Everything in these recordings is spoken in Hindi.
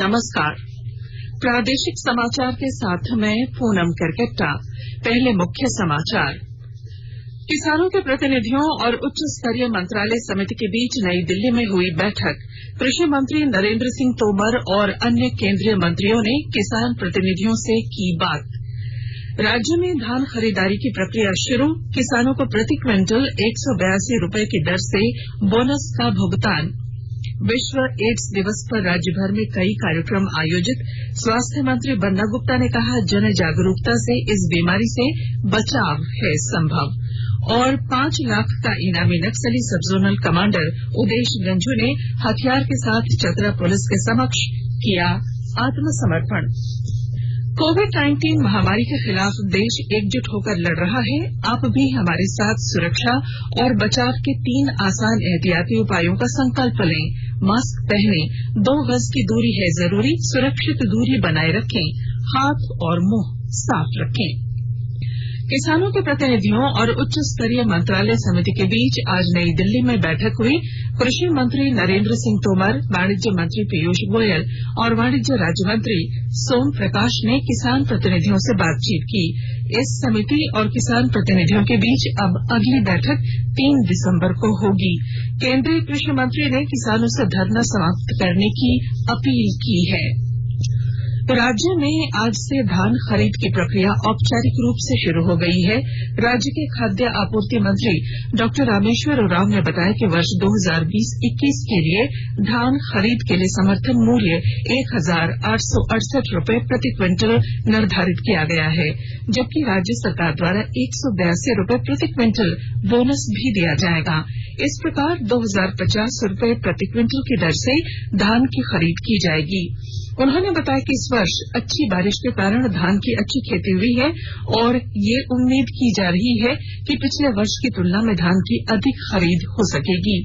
नमस्कार। प्रादेशिक समाचार के साथ मैं पूनम करकट्टा। पहले मुख्य समाचार। किसानों के प्रतिनिधियों और उच्च स्तरीय मंत्रालय समिति के बीच नई दिल्ली में हुई बैठक। कृषि मंत्री नरेंद्र सिंह तोमर और अन्य केंद्रीय मंत्रियों ने किसान प्रतिनिधियों से की बात। राज्य में धान खरीदारी की प्रक्रिया शुरू। किसानों को प्रति क्विंटल 182 रुपए की दर से बोनस का भुगतान। विश्व एड्स दिवस पर राज्य भर में कई कार्यक्रम आयोजित। स्वास्थ्य मंत्री बन्ना गुप्ता ने कहा, जन जागरूकता से इस बीमारी से बचाव है संभव। और 5 लाख का इनामी नक्सली सब जोनल कमांडर उदेश गंझू ने हथियार के साथ चतरा पुलिस के समक्ष किया आत्मसमर्पण। कोविड-19 महामारी के खिलाफ देश एकजुट होकर लड़ रहा है। आप भी हमारे साथ सुरक्षा और बचाव के 3 आसान एहतियाती उपायों का संकल्प लें। मास्क पहनें, 2 गज की दूरी है जरूरी, सुरक्षित दूरी बनाए रखें, हाथ और मुंह साफ रखें। किसानों के प्रतिनिधियों और उच्च स्तरीय मंत्रालय समिति के बीच आज नई दिल्ली में बैठक हुई। कृषि मंत्री नरेंद्र सिंह तोमर, वाणिज्य मंत्री पीयूष गोयल और वाणिज्य राज्य मंत्री सोम प्रकाश ने किसान प्रतिनिधियों से बातचीत की। इस समिति और किसान प्रतिनिधियों के बीच अब अगली बैठक 3 दिसंबर को होगी। केंद्रीय कृषि मंत्री ने किसानों से धरना समाप्त करने की अपील की है। राज्य में आज से धान खरीद की प्रक्रिया औपचारिक रूप से शुरू हो गई है। राज्य के खाद्य आपूर्ति मंत्री डॉक्टर रामेश्वर उरांव ने बताया कि वर्ष 2020-21 के लिए धान खरीद के लिए समर्थन मूल्य 1,868 रुपए प्रति क्विंटल निर्धारित किया गया है, जबकि राज्य सरकार द्वारा 182 रुपए प्रति क्विंटल बोनस भी दिया जाएगा। इस प्रकार 2,050 रुपए प्रति क्विंटल की दर से धान की खरीद की जाएगी। उन्होंने बताया कि इस वर्ष अच्छी बारिश के कारण धान की अच्छी खेती हुई है और ये उम्मीद की जा रही है कि पिछले वर्ष की तुलना में धान की अधिक खरीद हो सकेगी।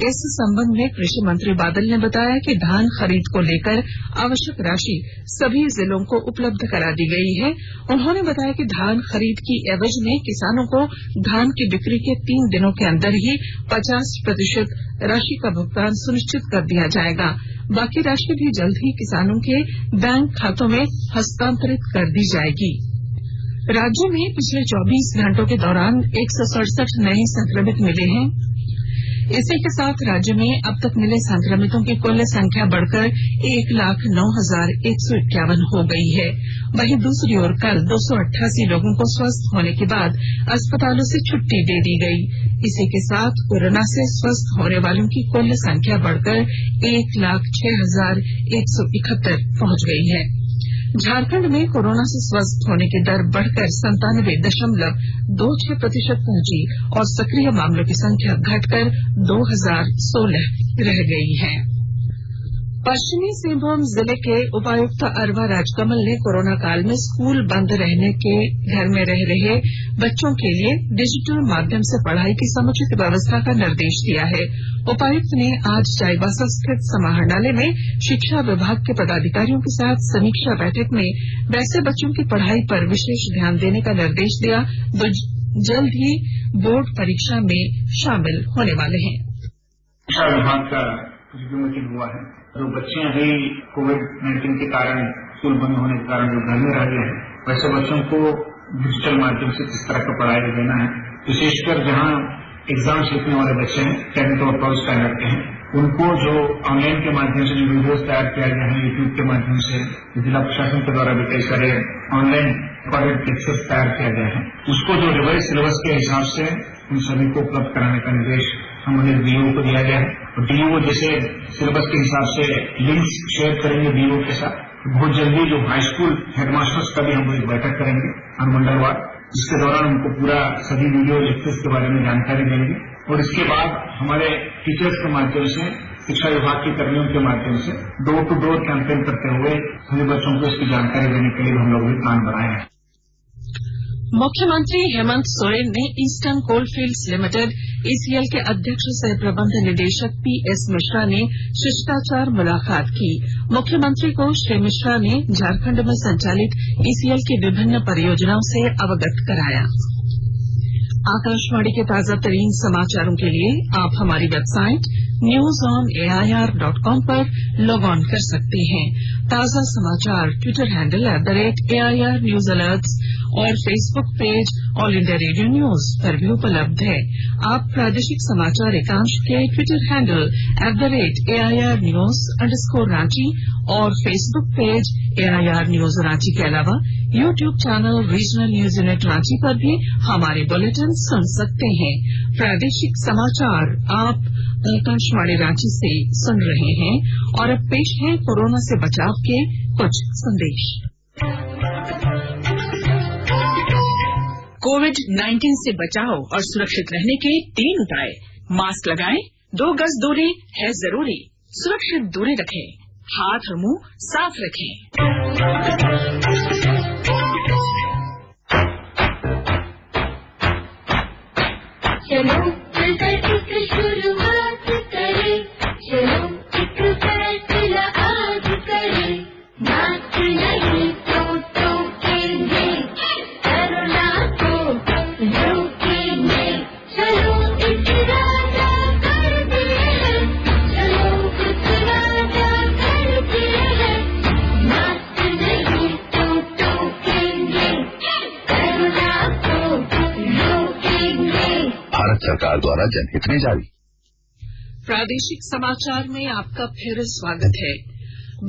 इस संबंध में कृषि मंत्री बादल ने बताया कि धान खरीद को लेकर आवश्यक राशि सभी जिलों को उपलब्ध करा दी गई है। उन्होंने बताया कि धान खरीद की एवज में किसानों को धान की बिक्री के 3 दिनों के अंदर ही 50% राशि का भुगतान सुनिश्चित कर दिया जाएगा। बाकी राशि भी जल्द ही किसानों के बैंक खातों में हस्तांतरित कर दी जाएगी। राज्य में पिछले 24 घंटों के दौरान 167 नए संक्रमित मिले हैं। इसी के साथ राज्य में अब तक मिले संक्रमितों की कुल संख्या बढ़कर 1,09,151 हो गई है। वहीं दूसरी ओर कल 288 लोगों को स्वस्थ होने के बाद अस्पतालों से छुट्टी दे दी गई। इसी के साथ कोरोना से स्वस्थ होने वालों की कुल संख्या बढ़कर 1,06,171 पहुंच गई है। झारखंड में कोरोना से स्वस्थ होने की दर बढ़कर 97.26% पहुंची और सक्रिय मामलों की संख्या घटकर 2,016 रह गई है। पश्चिमी सिंहभूम जिले के उपायुक्त अरवा राजकमल ने कोरोना काल में स्कूल बंद रहने के घर में रह रहे बच्चों के लिए डिजिटल माध्यम से पढ़ाई की समुचित व्यवस्था का निर्देश दिया है। उपायुक्त ने आज चाईबासा स्थित समाहरणालय में शिक्षा विभाग के पदाधिकारियों के साथ समीक्षा बैठक में वैसे बच्चों की पढ़ाई पर विशेष ध्यान देने का निर्देश दिया जो जल्द ही बोर्ड परीक्षा में शामिल होने वाले हैं। शिक्षा विभाग का मीटिंग हुआ है। जो बच्चे अभी कोविड-19 के कारण स्कूल बंद होने के कारण जो घर में रह गए हैं, वैसे बच्चों को डिजिटल माध्यम से किस तरह का पढ़ाई देना है, विशेषकर जहां एग्जाम्स लिखने वाले बच्चे हैं 10th और 12th स्टैंडर्ड के हैं, उनको जो ऑनलाइन के माध्यम से जो वीडियोज तैयार किया गया है यूट्यूब के माध्यम से, जिला प्रशासन के द्वारा भी कई सारे ऑनलाइन रिकॉर्डेड लेक्चर्स तैयार किया गया है, उसको जो रिवाइज सिलेबस के हिसाब से उन सभी को उपलब्ध कराने का निर्देश संबंधित डीओ को दिया गया है। और डीओ जैसे सिलेबस के हिसाब से लिंक्स शेयर करेंगे डीओ के साथ। बहुत जल्दी जो हाई स्कूल हेडमास्टर्स का भी हम एक बैठक करेंगे अनुमंडलवार, जिसके दौरान उनको पूरा सभी वीडियो लेक्चर्स के बारे में जानकारी देंगे। और इसके बाद हमारे टीचर्स के माध्यम से, शिक्षा विभाग के कर्मियों के माध्यम से डोर टू डोर कैंपेन करते हुए सभी बच्चों को इसकी जानकारी देने के लिए हम लोग भी प्लान बनाए हैं। मुख्यमंत्री हेमंत सोरेन ने ईस्टर्न कोलफील्ड्स लिमिटेड ईसीएल के अध्यक्ष सह प्रबंध निदेशक पीएस मिश्रा ने शिष्टाचार मुलाकात की। मुख्यमंत्री को श्री मिश्रा ने झारखंड में संचालित ईसीएल की विभिन्न परियोजनाओं से अवगत कराया। आकाशवाणी के ताजा तरीन समाचारों के लिए आप हमारी वेबसाइट newsonair.com पर लॉग ऑन कर सकते हैं। ताजा समाचार Twitter handle @AIR News Alerts और Facebook page all India radio news पर भी उपलब्ध है। आप प्रादेशिक समाचार एकांश के ट्विटर हैंडल @AIR News_Ranchi और Facebook page AIR News Ranchi के अलावा YouTube channel regional news unit Ranchi पर भी हमारे बुलेटिन सुन सकते हैं। प्रादेशिक समाचार आप आकाशवाणी रांची से सुन रहे हैं और अब पेश है कोरोना से बचाव के कुछ संदेश। कोविड-19 से बचाव और सुरक्षित रहने के 3 उपाय। मास्क लगाएं, 2 गज दूरी है जरूरी, सुरक्षित दूरी रखें, हाथ और मुंह साफ रखें। चलो मिलकर एक शुरुआत करें, चलो एक फैसला आज करें, मास्क नहीं तो टोकेंगे, कोरोना को रोकेंगे, चलो इरादा करते हैं, चलो इरादा करते हैं, मास्क नहीं तो टोकेंगे, कोरोना को रोकेंगे। भारत सरकार द्वारा जनहित में जारी। प्रादेशिक समाचार में आपका फिर स्वागत है।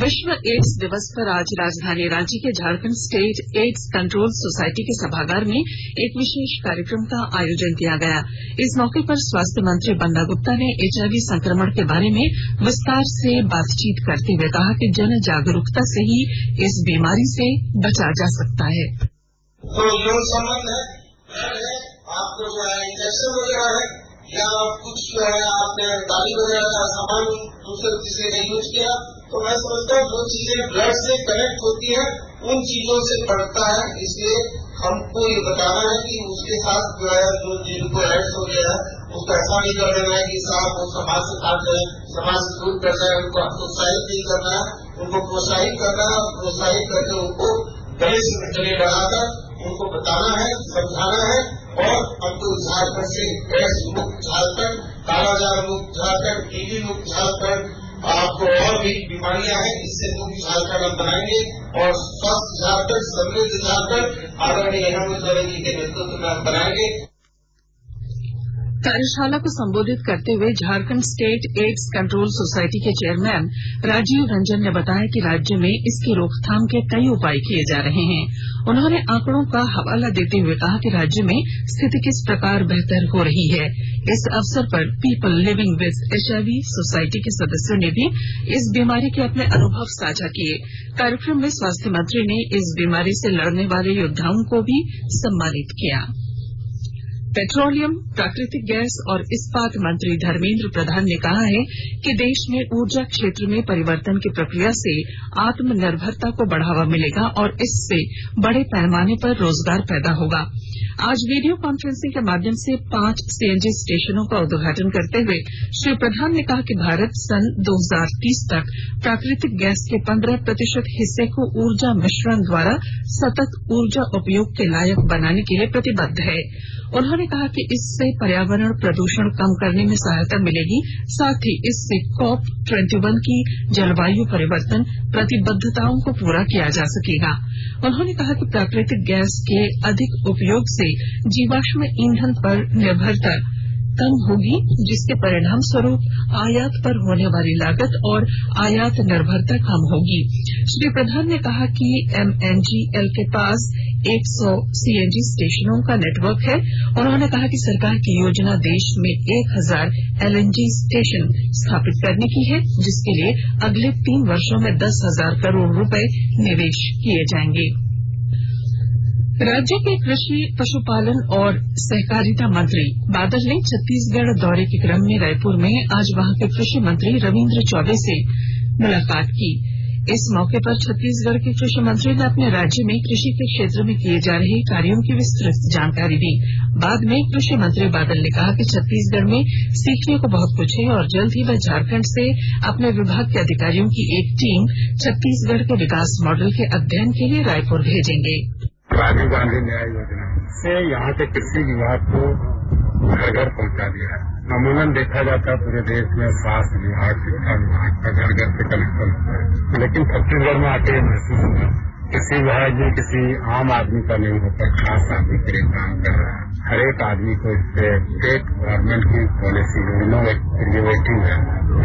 विश्व एड्स दिवस पर आज राजधानी रांची के Jharkhand state AIDS control society के सभागार में एक विशेष कार्यक्रम का आयोजन किया गया। इस मौके पर स्वास्थ्य मंत्री बन्ना गुप्ता ने HIV संक्रमण के बारे में विस्तार से बातचीत करते हुए कहा कि जन जागरूकता से ही इस बीमारी से बचा जा सकता है। तो जो संबंध है आपको जो है इंजेक्शन वगैरह है या कुछ जो है आपने दाढ़ी वगैरह का सामान दूसरे किसी ने यूज किया, तो मैं समझता हूँ जो चीजें ब्लड से कनेक्ट होती है उन चीजों से बढ़ता है। इसलिए हमको ये बताना है कि उसके साथ जो है जो जिनको एड्स हो गया है उसको ऐसा नहीं कर देना है कि साहब वो समाज से काट जाए, समाज से दूर कर जाए। उनको प्रोत्साहित नहीं करना है, उनको प्रोत्साहित करना है, प्रोत्साहित करके उनको गले से गले लगाकर उनको बताना है, समझाना है। और अब तो झारखंड से एड्स मुक्त झारखंड, कालाजार मुक्त झारखंड, टीबी मुक्त झारखंड, आपको और भी बीमारियां हैं, इससे मुक्त झारखंड हम बनाएंगे और स्वस्थ झारखंड, समृद्ध झारखंड आदरणीय हेमंत सोरेन जी के नेतृत्व में हम बनाएंगे। कार्यशाला को संबोधित करते हुए Jharkhand state AIDS control society के चेयरमैन राजीव रंजन ने बताया कि राज्य में इसकी रोकथाम के कई उपाय किए जा रहे हैं। उन्होंने आंकड़ों का हवाला देते हुए कहा कि राज्य में स्थिति किस प्रकार बेहतर हो रही है। इस अवसर पर people living with HIV society के सदस्यों ने भी इस बीमारी के अपने अनुभव साझा किए। कार्यक्रम में स्वास्थ्य मंत्री ने इस बीमारी से लड़ने वाले योद्धाओं को भी सम्मानित किया। पेट्रोलियम, प्राकृतिक गैस और इस्पात मंत्री धर्मेंद्र प्रधान ने कहा है कि देश में ऊर्जा क्षेत्र में परिवर्तन की प्रक्रिया से आत्मनिर्भरता को बढ़ावा मिलेगा और इससे बड़े पैमाने पर रोजगार पैदा होगा। आज वीडियो कॉन्फ्रेंसिंग के माध्यम से 5 CNG स्टेशनों का उद्घाटन करते हुए श्री प्रधान ने कहा कि भारत सन 2030 तक प्राकृतिक गैस के 15% हिस्से को ऊर्जा मिश्रण द्वारा सतत ऊर्जा उपयोग के लायक बनाने के लिए प्रतिबद्ध है। उन्होंने कहा कि इससे पर्यावरण प्रदूषण कम करने में सहायता मिलेगी, साथ ही इससे COP21 की जलवायु परिवर्तन प्रतिबद्धताओं को पूरा किया जा सकेगा। उन्होंने कहा कि प्राकृतिक गैस के अधिक उपयोग से जीवाश्म ईंधन पर निर्भरता कम होगी, जिसके परिणाम स्वरूप आयात पर होने वाली लागत और आयात निर्भरता कम होगी। श्री प्रधान ने कहा कि MNGL के पास 100 CNG स्टेशनों का नेटवर्क है। उन्होंने कहा कि सरकार की योजना देश में 1000 LNG स्टेशन स्थापित करने की है, जिसके लिए अगले 3 वर्षों में 10,000 करोड़ रुपए निवेश किए जाएंगे। राज्य के कृषि, पशुपालन और सहकारिता मंत्री बादल ने छत्तीसगढ़ दौरे के क्रम में रायपुर में आज वहां के कृषि मंत्री रविन्द्र चौबे से मुलाकात की। इस मौके पर छत्तीसगढ़ के कृषि मंत्री ने अपने राज्य में कृषि के क्षेत्र में किए जा रहे कार्यों की विस्तृत जानकारी दी। बाद में कृषि मंत्री बादल ने कहा कि छत्तीसगढ़ में सीखने को बहुत कुछ है और जल्द ही वह झारखंड से अपने विभाग के अधिकारियों की एक टीम छत्तीसगढ़ के विकास मॉडल के अध्ययन के लिए रायपुर भेजेंगे। राजीव गांधी न्याय योजना से यहाँ के कृषि विभाग को घर घर पहुँचा दिया है। अमूमन देखा जाता है पूरे देश में स्वास्थ्य विभाग, शिक्षा विभाग का घर घर से कनेक्शन होता है, लेकिन छत्तीसगढ़ में आके महसूस हुआ किसी विभाग में किसी आम आदमी का नहीं होता, खास आदमी के लिए काम कर रहा है। हर एक आदमी को इससे स्टेट गवर्नमेंट की पॉलिसी इनोवेटिव है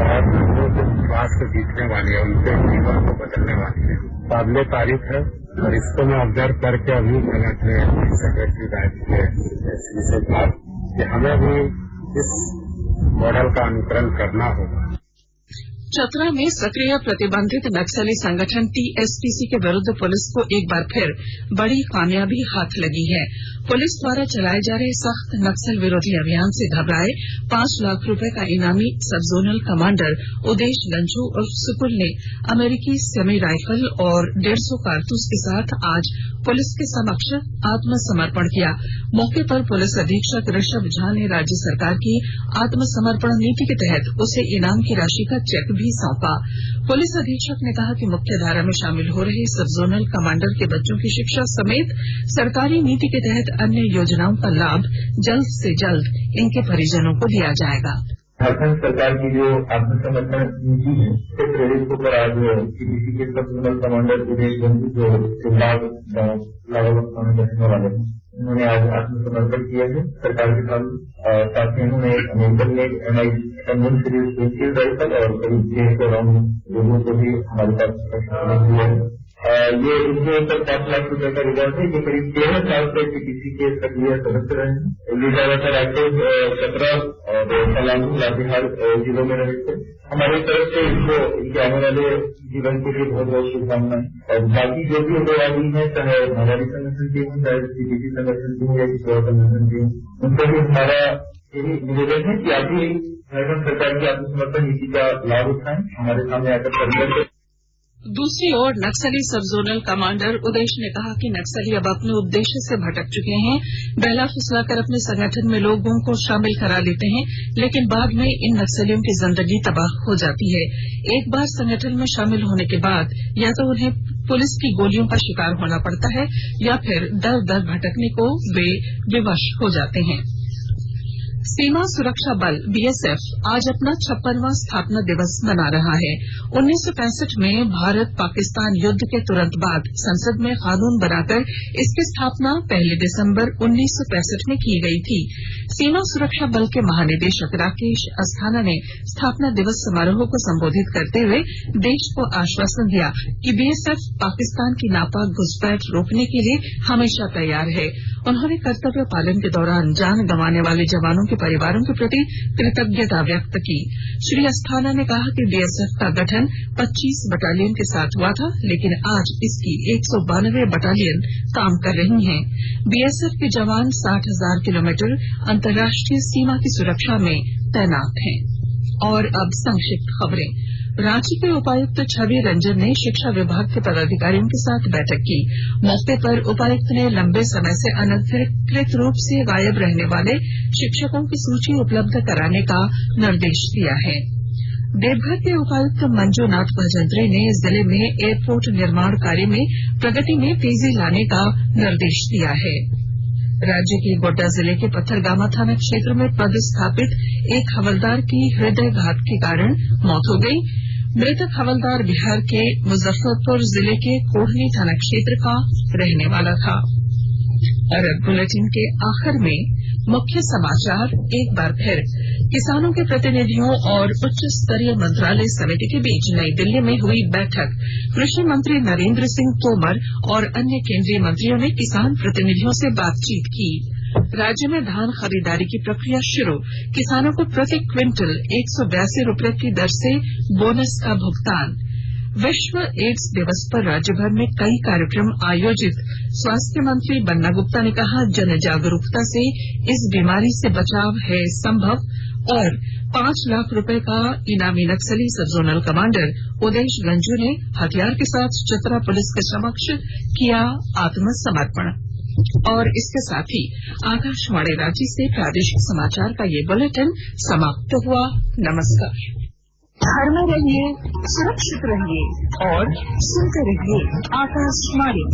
और लोगों को विश्वास को जीतने वाली है, उनके जीवन को बदलने वाली है, काबिले तारीफ है। और इसको मैं ऑब्जर्व करके अभी मैंने अपने सेक्रेटरी राज्य से कहा कि हमें भी इस मॉडल का अनुकरण करना होगा। चतरा में सक्रिय प्रतिबंधित नक्सली संगठन टीएसपीसी के विरुद्ध पुलिस को एक बार फिर बड़ी कामयाबी हाथ लगी है। पुलिस द्वारा चलाए जा रहे सख्त नक्सल विरोधी अभियान से घबराए 5 लाख रुपए का इनामी सब जोनल कमांडर उदेश गंझू उर्फ सुकुल ने अमेरिकी सेमी राइफल और 150 कारतूस के साथ आज पुलिस के समक्ष आत्मसमर्पण किया। मौके पर पुलिस अधीक्षक ऋषभ झा ने राज्य सरकार की आत्मसमर्पण नीति के तहत उसे इनाम की राशि का चेक भी सौंपा। पुलिस अधीक्षक ने कहा कि मुख्य धारा में शामिल हो रहे सब जोनल कमांडर के बच्चों की शिक्षा समेत सरकारी नीति के तहत अन्य योजनाओं का लाभ जल्द से जल्द इनके परिजनों को दिया जाएगा। झारखंड सरकार की जो आत्मसमर्पण नीति है उससे प्रेरित होकर आज सीडीसी के सब जोनल कमांडर उदेश गंझू जो सिंबाग गाँव लाभावत थाना रहने वाले हैं, उन्होंने आज आत्मसमर्पण किया है सरकार के साथ ही उन्होंने American made M1 series pistol rifle और करीब 600 राउंड लोगों को भी हमारे पास दिया है। ये इसके ऊपर 5 लाख रुपए का रिजर्व है। ये करीब 13 साल से सीडीसी के सक्रिय सदस्य रहे हैं। ये ज्यादातर एक्टिव चतरा और पलामू लातेहार जिलों में रहे थे। हमारी तरफ से इनको इनके आने वाले जीवन के लिए बहुत बहुत शुभकामनाएं। और बाकी जो भी उग्रवादी है, चाहे हमारी संगठन के हों, चाहे सीडीसी संगठन के हों या किसी और संगठन के हों, उनसे भी हमारा यही निवेदन है कि आप भी झारखंड सरकार की आत्मसमर्पण नीति का लाभ उठाएं, हमारे सामने आकर परिचय। दूसरी ओर नक्सली सब जोनल कमांडर उदेश ने कहा कि नक्सली अब अपने उद्देश्य से भटक चुके हैं। बहला फुसलाकर अपने संगठन में लोगों को शामिल करा लेते हैं, लेकिन बाद में इन नक्सलियों की जिंदगी तबाह हो जाती है। एक बार संगठन में शामिल होने के बाद या तो उन्हें पुलिस की गोलियों का शिकार होना पड़ता है या फिर दर दर भटकने को वे विवश हो जाते हैं। सीमा सुरक्षा बल बीएसएफ आज अपना 56वां स्थापना दिवस मना रहा है। 1965 में भारत पाकिस्तान युद्ध के तुरंत बाद संसद में कानून बनाकर इसकी स्थापना 1 दिसंबर 1965 में की गई थी। सीमा सुरक्षा बल के महानिदेशक राकेश अस्थाना ने स्थापना दिवस समारोह को संबोधित करते हुए देश को आश्वासन दिया कि बीएसएफ पाकिस्तान की नापाक घुसपैठ रोकने के लिए हमेशा तैयार है। उन्होंने कर्तव्य पालन के दौरान जान गंवाने वाले जवानों के परिवारों के प्रति कृतज्ञता व्यक्त की। श्री अस्थाना ने कहा कि बीएसएफ का गठन 25 बटालियन के साथ हुआ था, लेकिन आज इसकी 192 बटालियन काम कर रही हैं। बीएसएफ के जवान 60,000 किलोमीटर अंतर्राष्ट्रीय सीमा की सुरक्षा में तैनात हैं। और अब संक्षिप्त खबरें। रांची के उपायुक्त छवि रंजन ने शिक्षा विभाग के पदाधिकारियों के साथ बैठक की। मौके पर उपायुक्त ने लंबे समय से अनधिकृत रूप से गायब रहने वाले शिक्षकों की सूची उपलब्ध कराने का निर्देश दिया है। देवघर के उपायुक्त मंजूनाथ भजंत्री ने जिले में एयरपोर्ट निर्माण कार्य में प्रगति में तेजी लाने का निर्देश दिया है। राज्य के गोड्डा जिले के पत्थरगामा थाना क्षेत्र में पदस्थापित एक हवलदार की हृदयघात के कारण मौत हो गई। मृतक हवलदार बिहार के मुजफ्फरपुर जिले के कोढ़नी थाना क्षेत्र का रहने वाला था। और अब बुलेटिन के आखिर में मुख्य समाचार एक बार फिर। किसानों के प्रतिनिधियों और उच्च स्तरीय मंत्रालय समिति के बीच नई दिल्ली में हुई बैठक। कृषि मंत्री नरेंद्र सिंह तोमर और अन्य केंद्रीय मंत्रियों ने किसान प्रतिनिधियों से बातचीत की। राज्य में धान खरीदारी की प्रक्रिया शुरू। किसानों को प्रति क्विंटल 182 रुपए की दर से बोनस का भुगतान। विश्व एड्स दिवस पर राज्य भर में कई कार्यक्रम आयोजित। स्वास्थ्य मंत्री बन्ना गुप्ता ने कहा, जन जागरूकता से इस बीमारी से बचाव है संभव। और 5 लाख रुपए का इनामी नक्सली सब जोनल कमांडर उदेश गंझू ने हथियार के साथ चतरा पुलिस के समक्ष किया आत्मसमर्पण। और इसके साथ ही आकाशवाणी रांची से प्रादेशिक समाचार का ये बुलेटिन समाप्त हुआ। नमस्कार। घर में रहिए, सुरक्षित रहिए और सुनते रहिए आकाशवाणी।